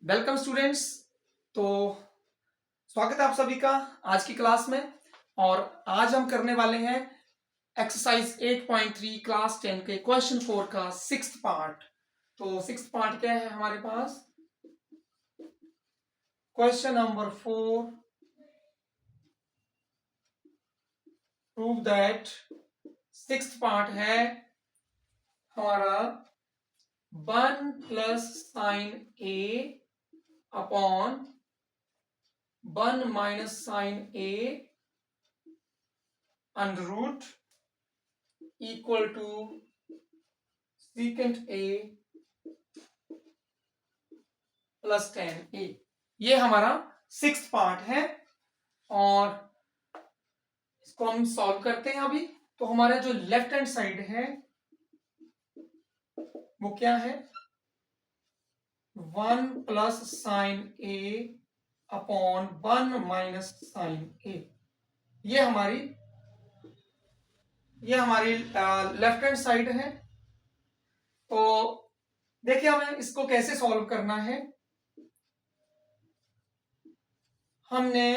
Welcome students. तो स्वागत है आप सभी का आज की क्लास में। और आज हम करने वाले हैं एक्सरसाइज 8.3 क्लास 10 के क्वेश्चन 4 का सिक्स्थ पार्ट। तो सिक्स्थ पार्ट क्या है हमारे पास? Question number 4, prove that. Sixth part है हमारा 1 plus sine A upon 1 minus sine A under root equal to secant a plus tan a। ये हमारा सिक्स्थ पार्ट है और इसको हम सॉल्व करते हैं अभी। तो हमारा जो लेफ्ट हैंड साइड है वो क्या है? 1 plus sine A upon 1 minus sine A. ये हमारी लेफ्ट हैंड साइड है। तो देखिए हमें इसको कैसे सॉल्व करना है। हमने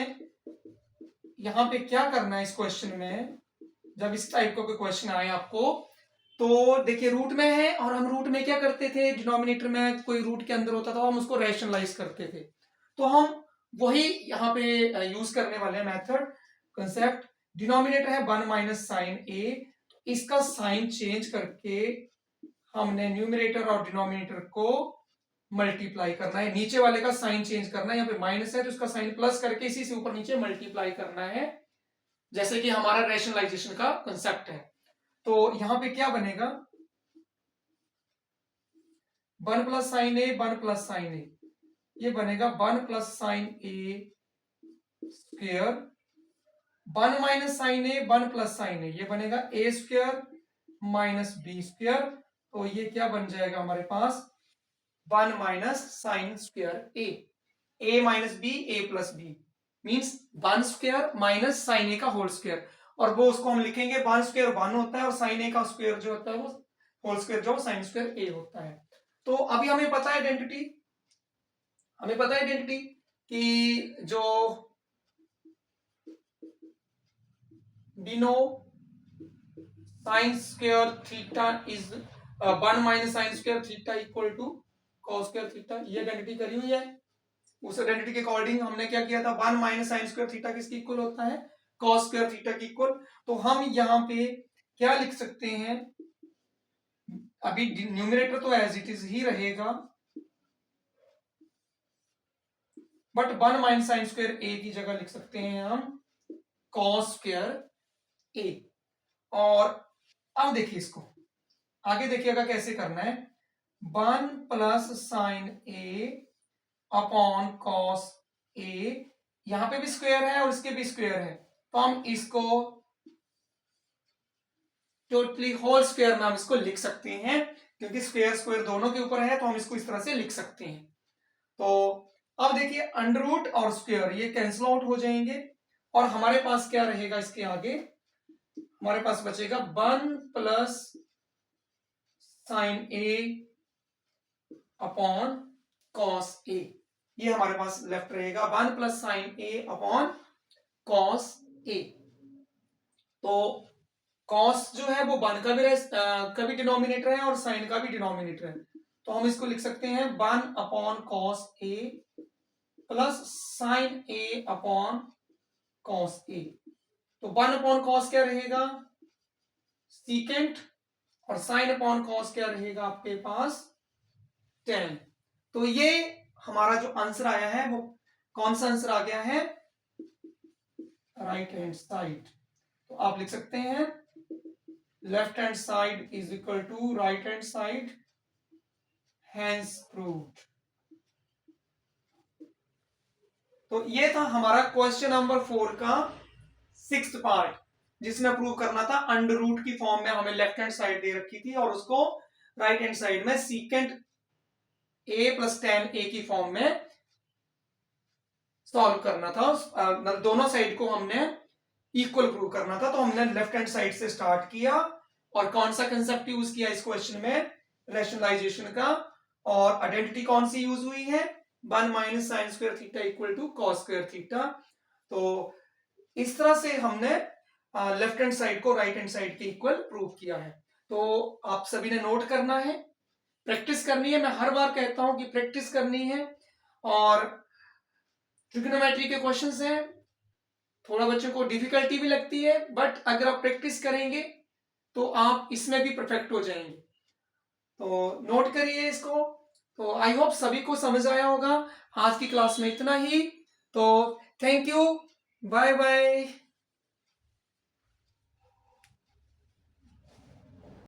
यहां पे क्या करना है इस क्वेश्चन में, जब इस टाइप का कोई क्वेश्चन आए आपको, तो देखिए रूट में है और हम रूट में क्या करते थे, डिनोमिनेटर में कोई रूट के अंदर होता था हम उसको रैशनलाइज करते थे। तो हम वही यहाँ पे यूज करने वाले हैं मेथड, कंसेप्ट। डिनोमिनेटर है 1 माइनस साइन ए, तो इसका साइन चेंज करके हमने न्यूमरेटर और डिनोमिनेटर को मल्टीप्लाई करना है। नीचे वाले का साइन चेंज करना है, यहाँ पे माइनस है तो उसका साइन प्लस करके इसी से ऊपर नीचे मल्टीप्लाई करना है, जैसे कि हमारा रैशनलाइजेशन का कंसेप्ट है। तो यहां पे क्या बनेगा? 1 plus sine A 1 plus sine A, ये बनेगा 1 plus sine A square. 1 minus sine A 1 plus sine A, ये बनेगा A square minus B square. तो ये क्या बन जाएगा हमारे पास? 1 minus sine square A minus B, A plus B means 1 square minus sine A का होल स्क्वेयर। और वो उसको हम लिखेंगे 1 स्क्वेयर 1 होता है और साइन ए का स्क्वेयर जो होता है वो होल स्क्वेयर जो साइन स्क्वेयर ए होता है। तो अभी हमें पता है आइडेंटिटी कि जो डिनो sine square theta is 1 minus sine square theta equal to cos square theta, ये आइडेंटिटी करी हुई है। उस आइडेंटिटी के अकॉर्डिंग हमने क्या किया था, 1 माइनस साइन स्क्वायर थीटा किसकी इक्वल होता है? कॉस स्क्वायर थीटा की इक्वल। तो हम यहां पे क्या लिख सकते हैं? अभी न्यूमरेटर तो एज इट इज ही रहेगा, बट 1 माइनस साइन स्क्वायर ए की जगह लिख सकते हैं हम कॉस स्क्वायर ए। और अब देखिए इसको आगे देखिएगा कैसे करना है। 1 plus sine A upon cos A, यहां पे भी स्क्वायर है और इसके भी स्क्वायर है, तो हम इसको टोटली होल स्क्वायर में हम इसको लिख सकते हैं, क्योंकि स्क्वायर स्क्वायर दोनों के ऊपर है तो हम इसको इस तरह से लिख सकते हैं। तो अब देखिए अंडर रूट और स्क्वायर ये कैंसिल आउट हो जाएंगे और हमारे पास क्या रहेगा? इसके आगे हमारे पास बचेगा 1 plus sine A upon cos A. ये हमारे पास लेफ्ट रहेगा 1 plus sine A upon cos A. तो कॉस जो है वो 1 का भी डिनोमिनेटर है और साइन का भी डिनोमिनेटर है, तो हम इसको लिख सकते हैं 1 upon cos A plus sine A upon cos A. तो 1 अपॉन कॉस क्या रहेगा? सीकेंट, और साइन अपॉन कॉस क्या रहेगा आपके पास? tan। तो ये हमारा जो आंसर आया है वो कौन सा आंसर आ गया है? Right hand side. तो आप लिख सकते हैं left hand side is equal to right hand side, hence proved. तो ये था हमारा क्वेश्चन नंबर 4 का सिक्स्थ पार्ट, जिसमें प्रूव करना था अंडर रूट की फॉर्म में हमें लेफ्ट हैंड साइड दे रखी थी और उसको राइट हैंड साइड में सीकेंट ए प्लस tan ए की फॉर्म में सॉल्व करना था। दोनों साइड को हमने इक्वल प्रूव करना था, तो हमने लेफ्ट हैंड साइड से स्टार्ट किया और कौन सा कंसेप्ट यूज किया इस क्वेश्चन में? रैशनलाइजेशन का। और आइडेंटिटी कौन सी यूज हुई है? 1 minus sine square theta equal to cos square theta. तो इस तरह से हमने लेफ्ट हैंड साइड को राइट हैंड साइड के इक्वल प्रूव किया है। तो आप सभी ने नोट करना है, प्रैक्टिस करनी है। मैं हर बार कहता हूं कि प्रैक्टिस करनी है। और ट्रिग्नोमेट्री के क्वेश्चंस हैं, थोड़ा बच्चों को डिफिकल्टी भी लगती है, बट अगर आप प्रैक्टिस करेंगे तो आप इसमें भी परफेक्ट हो जाएंगे। तो नोट करिए इसको। तो आई होप सभी को समझ आया होगा। आज की क्लास में इतना ही। तो थैंक यू, बाय बाय।